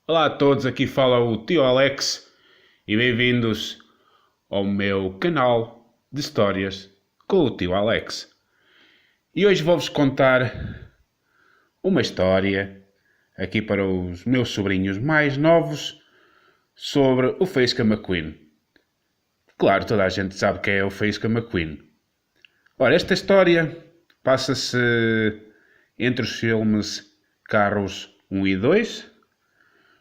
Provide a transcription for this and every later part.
Olá a todos, aqui fala o tio Alex e bem-vindos ao meu canal de histórias com o tio Alex. E hoje vou-vos contar uma história aqui para os meus sobrinhos mais novos sobre o Faísca McQueen. Claro, toda a gente sabe quem é o Faísca McQueen. Ora, esta história passa-se entre os filmes Carros 1 e 2,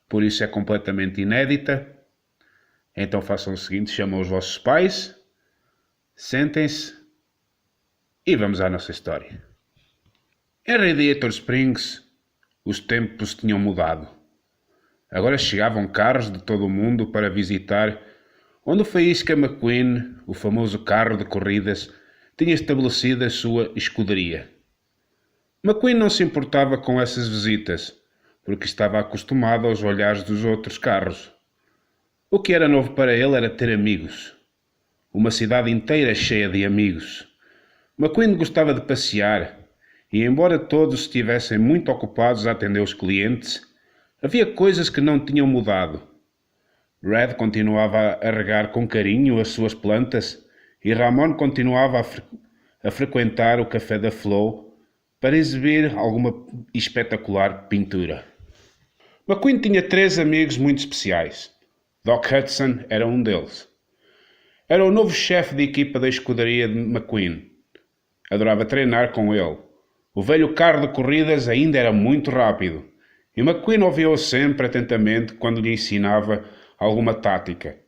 por isso é completamente inédita. Então façam o seguinte, chamam os vossos pais, sentem-se e vamos à nossa história. Em Radiator Springs, os tempos tinham mudado. Agora chegavam carros de todo o mundo para visitar onde o Faísca McQueen, o famoso carro de corridas, tinha estabelecido a sua escuderia. McQueen não se importava com essas visitas, porque estava acostumado aos olhares dos outros carros. O que era novo para ele era ter amigos. Uma cidade inteira cheia de amigos. McQueen gostava de passear, e embora todos estivessem muito ocupados a atender os clientes, havia coisas que não tinham mudado. Red continuava a regar com carinho as suas plantas, e Ramon continuava a frequentar o Café da Flow para exibir alguma espetacular pintura. McQueen tinha 3 amigos muito especiais. Doc Hudson era um deles. Era o novo chefe de equipa da escuderia de McQueen. Adorava treinar com ele. O velho carro de corridas ainda era muito rápido, e McQueen ouviu-o sempre atentamente quando lhe ensinava alguma tática.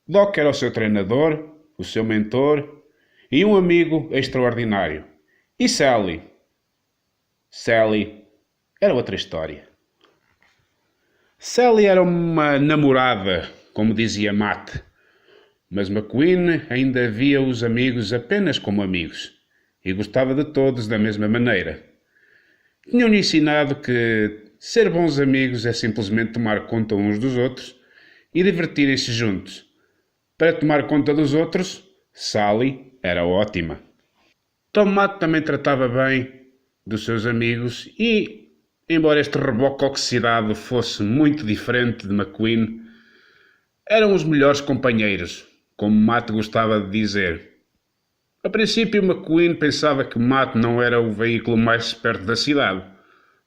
Doc era o seu treinador, o seu mentor e um amigo extraordinário. E Sally? Sally era outra história. Sally era uma namorada, como dizia Matt, mas McQueen ainda via os amigos apenas como amigos e gostava de todos da mesma maneira. Tinham-lhe ensinado que ser bons amigos é simplesmente tomar conta uns dos outros e divertirem-se juntos. Para tomar conta dos outros, Sally era ótima. Tom Matt também tratava bem dos seus amigos e, embora este reboque oxidado fosse muito diferente de McQueen, eram os melhores companheiros, como Matt gostava de dizer. A princípio, McQueen pensava que Matt não era o veículo mais esperto da cidade,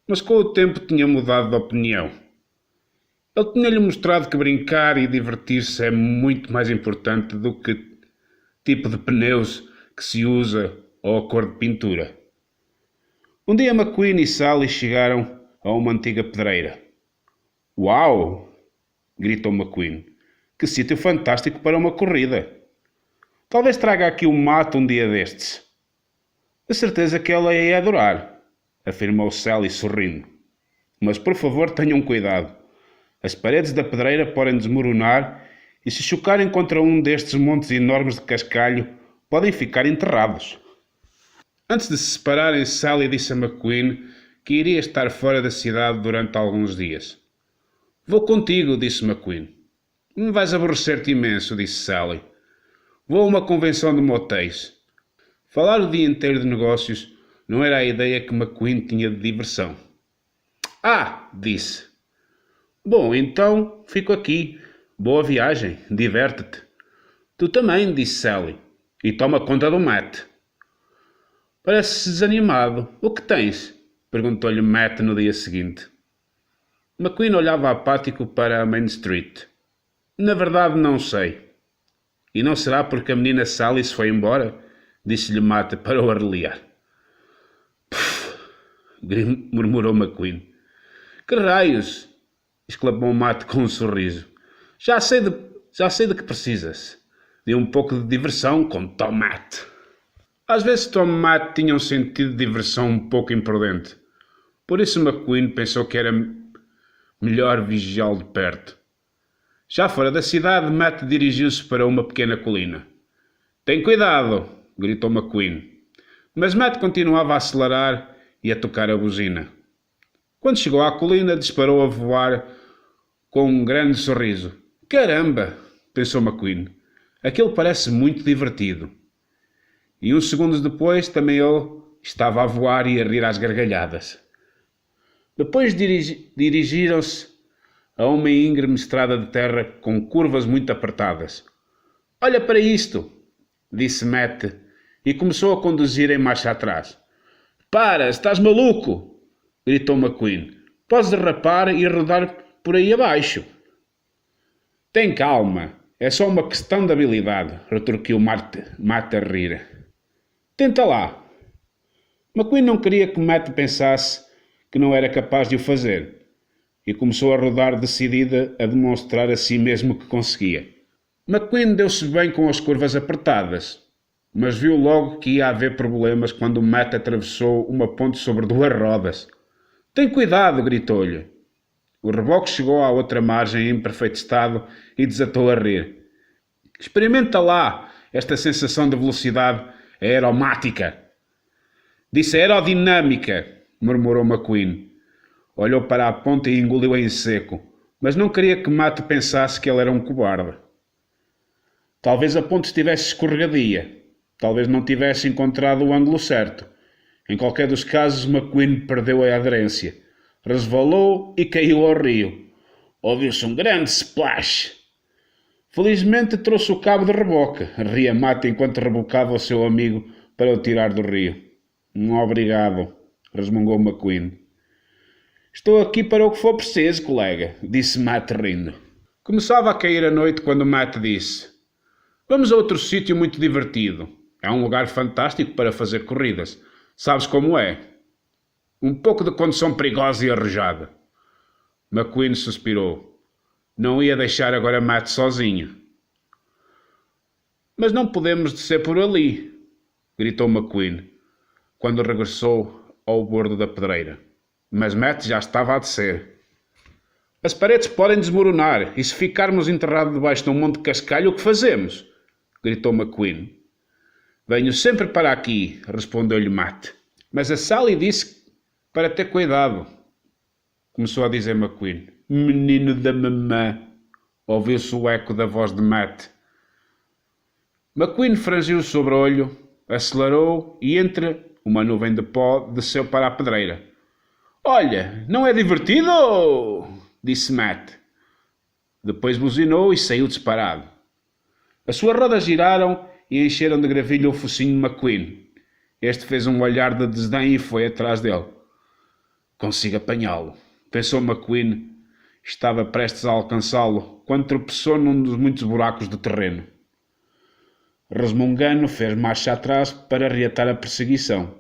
mas com o tempo tinha mudado de opinião. Ele tinha-lhe mostrado que brincar e divertir-se é muito mais importante do que tipo de pneus que se usa ou a cor de pintura. Um dia McQueen e Sally chegaram a uma antiga pedreira. "Uau!" gritou McQueen. "Que sítio fantástico para uma corrida! Talvez traga aqui um mato um dia destes." "De certeza que ela ia adorar", afirmou Sally sorrindo. "Mas por favor tenham cuidado. As paredes da pedreira podem desmoronar e se chocarem contra um destes montes enormes de cascalho, podem ficar enterrados." Antes de se separarem, Sally disse a McQueen que iria estar fora da cidade durante alguns dias. "Vou contigo", disse McQueen. "Vais aborrecer-te imenso", disse Sally. "Vou a uma convenção de motéis." Falar o dia inteiro de negócios não era a ideia que McQueen tinha de diversão. "Ah", disse. "Bom, então fico aqui. Boa viagem, diverte-te." "Tu também", disse Sally. "E toma conta do Matt." "Pareces desanimado. O que tens?" perguntou-lhe Matt no dia seguinte. McQueen olhava apático para a Main Street. "Na verdade não sei." "E não será porque a menina Sally se foi embora?" disse-lhe Matt para o arreliar. "Pff", murmurou McQueen. "Que raios!" exclamou Matt com um sorriso. Já sei de que precisas. De um pouco de diversão com Tom Matt." Às vezes Tom Matt tinha um sentido de diversão um pouco imprudente. Por isso McQueen pensou que era melhor vigiá-lo de perto. Já fora da cidade, Matt dirigiu-se para uma pequena colina. "Tem cuidado!" gritou McQueen. Mas Matt continuava a acelerar e a tocar a buzina. Quando chegou à colina, disparou a voar com um grande sorriso. "Caramba!" pensou McQueen. "Aquilo parece muito divertido." E uns segundos depois também ele estava a voar e a rir às gargalhadas. Depois dirigiram-se a uma íngreme estrada de terra com curvas muito apertadas. «Olha para isto!» disse Matt, e começou a conduzir em marcha atrás. «Para, estás maluco!» gritou McQueen. «Podes derrapar e rodar por aí abaixo!» «Tem calma, é só uma questão de habilidade», retorquiu Matt a rir. «Tenta lá!» McQueen não queria que Matt pensasse que não era capaz de o fazer, e começou a rodar decidida a demonstrar a si mesmo que conseguia. McQueen deu-se bem com as curvas apertadas, mas viu logo que ia haver problemas quando Matt atravessou uma ponte sobre duas rodas. «Tem cuidado!» gritou-lhe. O reboque chegou à outra margem em perfeito estado e desatou a rir. «Experimenta lá esta sensação de velocidade aeromática!» «Disse aerodinâmica!» murmurou McQueen. Olhou para a ponte e engoliu em seco, mas não queria que Matt pensasse que ele era um cobarde. Talvez a ponte estivesse escorregadia. Talvez não tivesse encontrado o ângulo certo. Em qualquer dos casos, McQueen perdeu a aderência. Resvalou e caiu ao rio. Ouviu-se um grande splash. Felizmente trouxe o cabo de reboque, ria Matt enquanto rebocava o seu amigo para o tirar do rio. Obrigado, resmungou McQueen. Estou aqui para o que for preciso, colega, disse Matt rindo. Começava a cair a noite quando Matt disse: Vamos a outro sítio muito divertido. É um lugar fantástico para fazer corridas. Sabes como é? Um pouco de condução perigosa e arrojada. McQueen suspirou. Não ia deixar agora Matt sozinho. Mas não podemos descer por ali, gritou McQueen, quando regressou ao bordo da pedreira. Mas Matt já estava a descer. As paredes podem desmoronar, e se ficarmos enterrados debaixo de um monte de cascalho, o que fazemos? Gritou McQueen. Venho sempre para aqui, respondeu-lhe Matt. Mas a Sally disse para ter cuidado, começou a dizer McQueen. Menino da mamã, ouviu-se o eco da voz de Matt. McQueen franziu o sobreolho, acelerou e entre uma nuvem de pó desceu para a pedreira. Olha, não é divertido? Disse Matt. Depois buzinou e saiu disparado. As suas rodas giraram e encheram de gravilha o focinho de McQueen. Este fez um olhar de desdém e foi atrás dele. Consigo apanhá-lo, pensou McQueen. Estava prestes a alcançá-lo quando tropeçou num dos muitos buracos do terreno. Resmungando, fez marcha atrás para reatar a perseguição.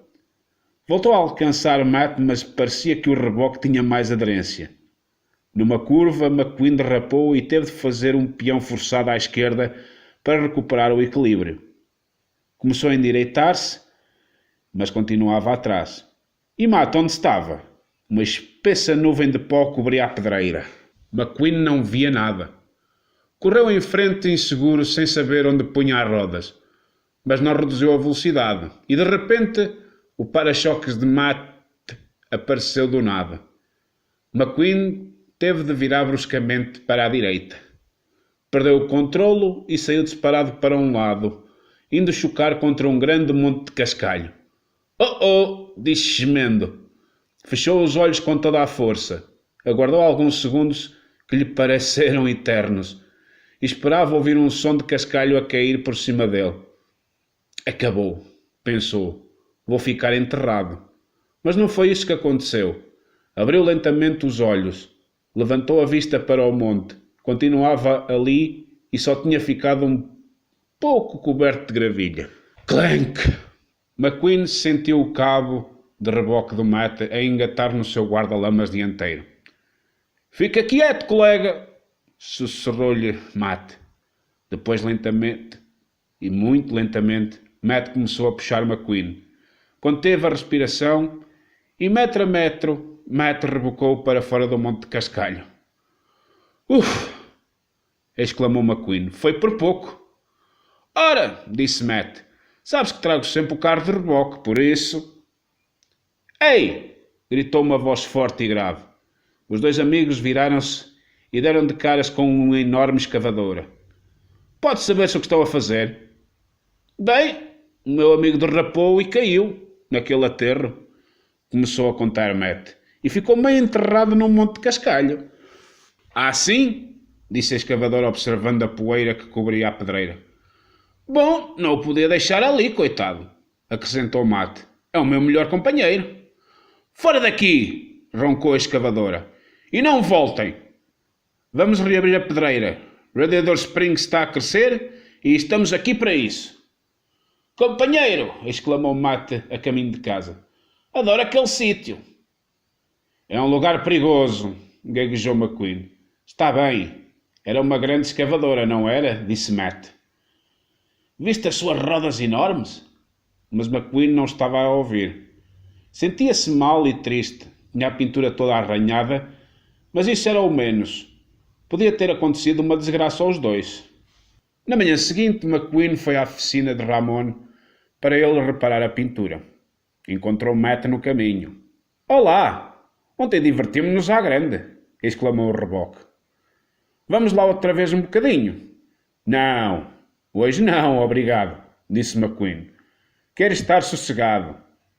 Voltou a alcançar Matt, mas parecia que o reboque tinha mais aderência. Numa curva, McQueen derrapou e teve de fazer um peão forçado à esquerda para recuperar o equilíbrio. Começou a endireitar-se, mas continuava atrás. E Matt onde estava? Uma espessa nuvem de pó cobria a pedreira. McQueen não via nada. Correu em frente inseguro, sem saber onde punha as rodas, mas não reduziu a velocidade, e de repente o para-choques de Matt apareceu do nada. McQueen teve de virar bruscamente para a direita. Perdeu o controlo e saiu disparado para um lado, indo chocar contra um grande monte de cascalho. Oh, disse gemendo. Fechou os olhos com toda a força. Aguardou alguns segundos que lhe pareceram eternos e esperava ouvir um som de cascalho a cair por cima dele. Acabou, pensou. Vou ficar enterrado. Mas não foi isso que aconteceu. Abriu lentamente os olhos. Levantou a vista para o monte. Continuava ali e só tinha ficado um pouco coberto de gravilha. Clank! McQueen sentiu o cabo de reboque do Matt a engatar no seu guarda-lamas dianteiro. Fica quieto, colega! Sussurrou-lhe Matt. Depois, lentamente, e muito lentamente, Matt começou a puxar McQueen. Conteve a respiração e, metro a metro, Matt rebocou para fora do monte de cascalho. Uf! Exclamou McQueen. Foi por pouco. Ora, disse Matt, sabes que trago sempre o carro de reboque, por isso... Ei! Gritou uma voz forte e grave. Os dois amigos viraram-se e deram de caras com uma enorme escavadora. Pode saber-se o que estou a fazer? Bem, o meu amigo derrapou e caiu naquele aterro, começou a contar Matt, e ficou meio enterrado num monte de cascalho. Ah, sim? Disse a escavadora observando a poeira que cobria a pedreira. Bom, não o podia deixar ali, coitado, acrescentou Matt. É o meu melhor companheiro. Fora daqui! Roncou a escavadora. E não voltem! Vamos reabrir a pedreira. Radiator Springs está a crescer e estamos aqui para isso. Companheiro! Exclamou Matt a caminho de casa. Adoro aquele sítio. É um lugar perigoso, gaguejou McQueen. Está bem. Era uma grande escavadora, não era? Disse Matt. Viste as suas rodas enormes? Mas McQueen não estava a ouvir. Sentia-se mal e triste. Tinha a pintura toda arranhada, mas isso era o menos. Podia ter acontecido uma desgraça aos dois. Na manhã seguinte, McQueen foi à oficina de Ramon para ele reparar a pintura. Encontrou Matt no caminho. Olá! Ontem divertimos-nos à grande! Exclamou o reboque. Vamos lá outra vez um bocadinho? Não, hoje não, obrigado, disse McQueen. Quero estar sossegado.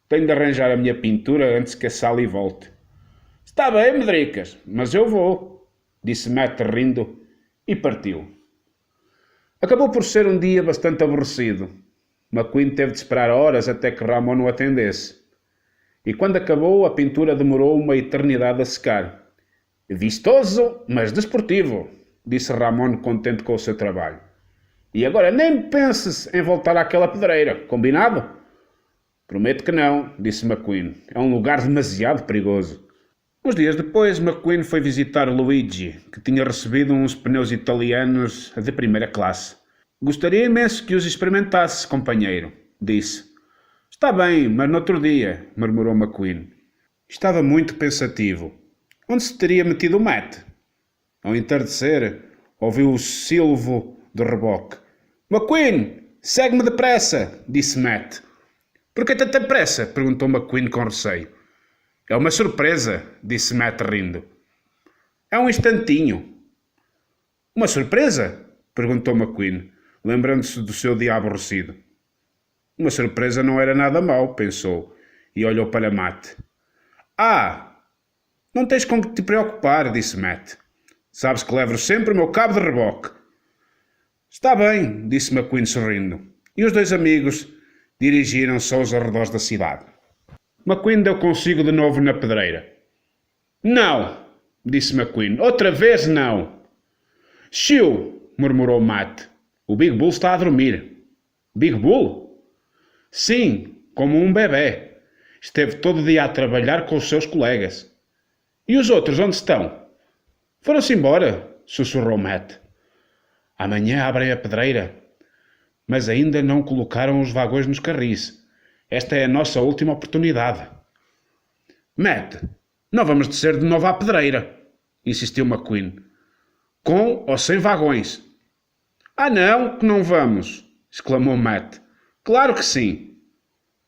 Tenho de arranjar a minha pintura antes que a Sally volte. Está bem, medricas, mas eu vou, disse Matt rindo e partiu. Acabou por ser um dia bastante aborrecido. McQueen teve de esperar horas até que Ramon o atendesse. E quando acabou, a pintura demorou uma eternidade a secar. Vistoso, mas desportivo, disse Ramon contente com o seu trabalho. E agora nem penses em voltar àquela pedreira, combinado? Prometo que não, disse McQueen. É um lugar demasiado perigoso. Uns dias depois, McQueen foi visitar Luigi, que tinha recebido uns pneus italianos de primeira classe. Gostaria imenso que os experimentasse, companheiro, disse. Está bem, mas no outro dia, murmurou McQueen. Estava muito pensativo. Onde se teria metido o Matt? Ao entardecer, ouviu o silvo do reboque. McQueen, segue-me depressa, disse Matt. Por que tanta pressa? Perguntou McQueen com receio. É uma surpresa, disse Matt rindo. É um instantinho. Uma surpresa? Perguntou McQueen, lembrando-se do seu dia aborrecido. Uma surpresa não era nada mau, pensou, e olhou para Matt. Ah, não tens com que te preocupar, disse Matt. Sabes que levo sempre o meu cabo de reboque. Está bem, disse McQueen sorrindo, e os dois amigos dirigiram-se aos arredores da cidade. McQueen deu consigo de novo na pedreira. Não, disse McQueen, outra vez não. Xiu, murmurou Matt. O Big Bull está a dormir. Big Bull? Sim, como um bebê. Esteve todo o dia a trabalhar com os seus colegas. E os outros onde estão? Foram-se embora, sussurrou Matt. Amanhã abrem a pedreira. Mas ainda não colocaram os vagões nos carris. Esta é a nossa última oportunidade. Matt, não vamos descer de novo à pedreira, insistiu McQueen. Com ou sem vagões? Ah não, que não vamos, exclamou Matt. Claro que sim.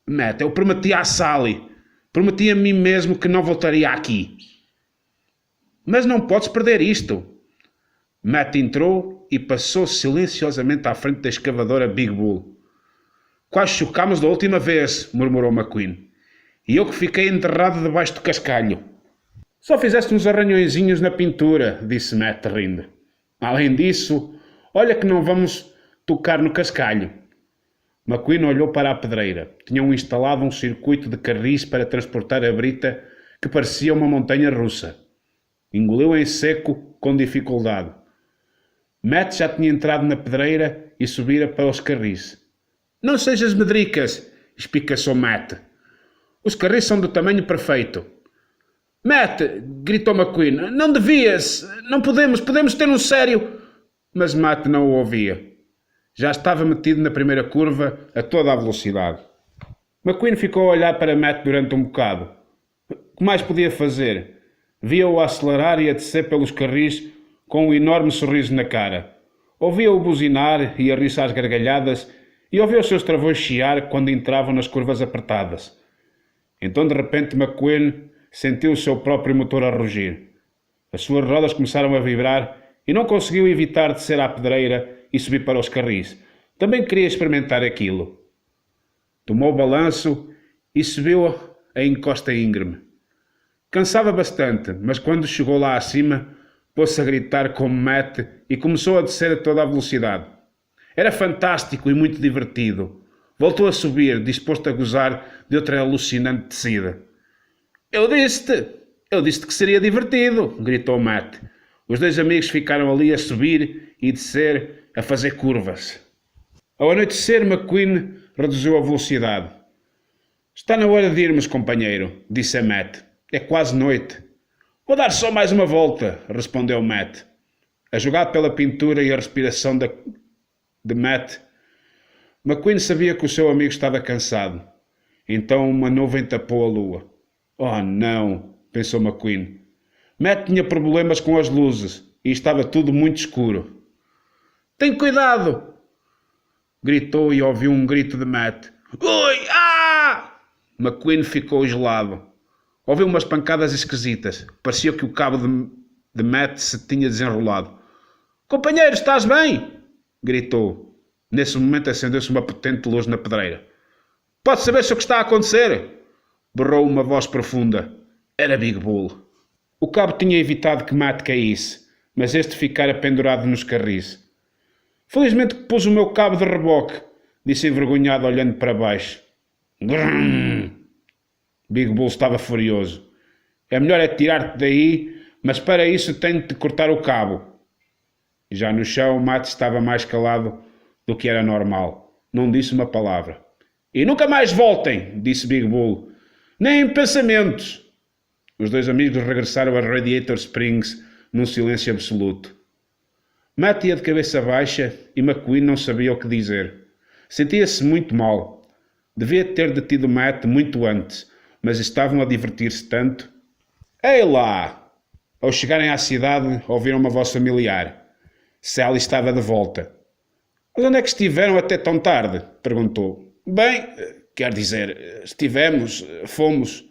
Matt, eu prometi à Sally. Prometi a mim mesmo que não voltaria aqui. Mas não podes perder isto. Matt entrou e passou silenciosamente à frente da escavadora Big Bull. Quase chocámos da última vez, murmurou McQueen. E eu que fiquei enterrado debaixo do cascalho. Só fizeste uns arranhõezinhos na pintura, disse Matt rindo. Além disso, olha que não vamos tocar no cascalho. McQueen olhou para a pedreira. Tinham instalado um circuito de carris para transportar a brita que parecia uma montanha russa. Engoliu em seco com dificuldade. Matt já tinha entrado na pedreira e subira para os carris. Não sejas medricas, espicaçou Matt. Os carris são do tamanho perfeito. Matt, gritou McQueen, não devias, não podemos ter um sério... Mas Matt não o ouvia. Já estava metido na primeira curva a toda a velocidade. McQueen ficou a olhar para Matt durante um bocado. O que mais podia fazer? Via-o acelerar e a descer pelos carris com um enorme sorriso na cara. Ouvia-o buzinar e a rir-se às gargalhadas e ouvia os seus travões chiar quando entravam nas curvas apertadas. Então de repente McQueen sentiu o seu próprio motor a rugir. As suas rodas começaram a vibrar e não conseguiu evitar descer à pedreira e subir para os carris. Também queria experimentar aquilo. Tomou o balanço e subiu a encosta íngreme. Cansava bastante, mas quando chegou lá acima, Pôs-se a gritar como Matt e começou a descer a toda a velocidade. Era fantástico e muito divertido. Voltou a subir, disposto a gozar de outra alucinante descida. Eu disse-te que seria divertido, gritou Matt. Os dois amigos ficaram ali a subir e descer, a fazer curvas. Ao anoitecer, McQueen reduziu a velocidade. Está na hora de irmos, companheiro, disse a Matt. É quase noite. Vou dar só mais uma volta, respondeu Matt. A jogar pela pintura e a respiração de Matt, McQueen sabia que o seu amigo estava cansado. Então uma nuvem tapou a lua. Oh não, pensou McQueen. Matt tinha problemas com as luzes e estava tudo muito escuro. Tem cuidado! Gritou e ouviu um grito de Matt. Ui! Ah! McQueen ficou gelado. Ouviu umas pancadas esquisitas. Parecia que o cabo de Matt se tinha desenrolado. Companheiro, estás bem? Gritou. Nesse momento acendeu-se uma potente luz na pedreira. Pode saber-se o que está a acontecer? Berrou uma voz profunda. Era Big Bull. O cabo tinha evitado que Matt caísse, mas este ficara pendurado nos carris. Felizmente que pus o meu cabo de reboque, disse envergonhado olhando para baixo. Grrrm! Big Bull estava furioso. É melhor é tirar-te daí, mas para isso tenho de cortar o cabo. Já no chão, Matt estava mais calado do que era normal. Não disse uma palavra. E nunca mais voltem, disse Big Bull. Nem em pensamentos. Os dois amigos regressaram a Radiator Springs num silêncio absoluto. Matt ia de cabeça baixa e McQueen não sabia o que dizer. Sentia-se muito mal. Devia ter detido Matt muito antes, mas estavam a divertir-se tanto. Ei lá! Ao chegarem à cidade, ouviram uma voz familiar. Sally estava de volta. Mas onde é que estiveram até tão tarde? Perguntou. Bem, quer dizer, fomos,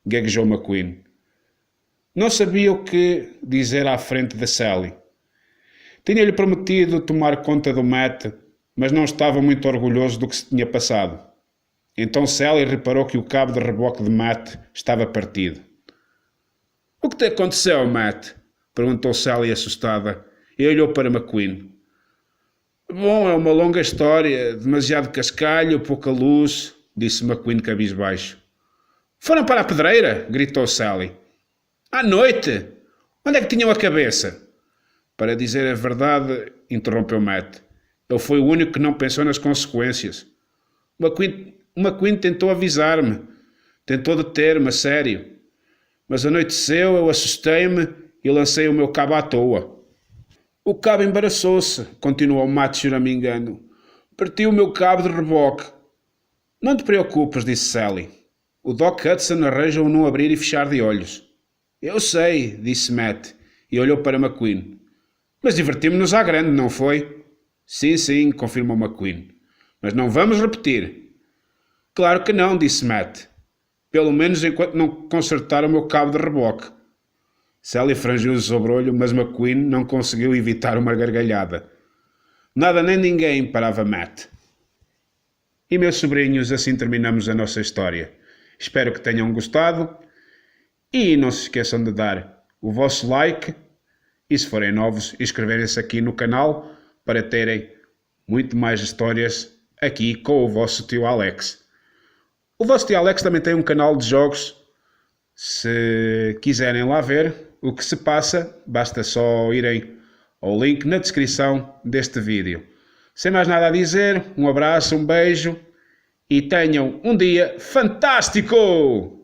gaguejou McQueen. Não sabia o que dizer à frente de Sally. Tinha-lhe prometido tomar conta do Matt, mas não estava muito orgulhoso do que se tinha passado. Então Sally reparou que o cabo de reboque de Matt estava partido. O que te aconteceu, Matt? Perguntou Sally assustada e olhou para McQueen. Bom, é uma longa história, demasiado cascalho, pouca luz, disse McQueen cabisbaixo. Foram para a pedreira? Gritou Sally. À noite? Onde é que tinham a cabeça? Para dizer a verdade, interrompeu Matt. Ele foi o único que não pensou nas consequências. McQueen tentou avisar-me. Tentou deter-me, a sério. Mas anoiteceu, eu assustei-me e lancei o meu cabo à toa. O cabo embaraçou-se, continuou Matt choramingando. Partiu o meu cabo de reboque. Não te preocupes, disse Sally. O Doc Hudson arranja-o num abrir e fechar de olhos. Eu sei, disse Matt, e olhou para McQueen. Mas divertimos-nos à grande, não foi? Sim, confirmou McQueen. Mas não vamos repetir. Claro que não, disse Matt. Pelo menos enquanto não consertar o meu cabo de reboque. Sally franziu o sobrolho, mas McQueen não conseguiu evitar uma gargalhada. Nada nem ninguém parava Matt. E meus sobrinhos, assim terminamos a nossa história. Espero que tenham gostado e não se esqueçam de dar o vosso like e, se forem novos, inscreverem-se aqui no canal para terem muito mais histórias aqui com o vosso tio Alex. O vosso tio Alex também tem um canal de jogos. Se quiserem lá ver o que se passa, basta só irem ao link na descrição deste vídeo. Sem mais nada a dizer, um abraço, um beijo e tenham um dia fantástico!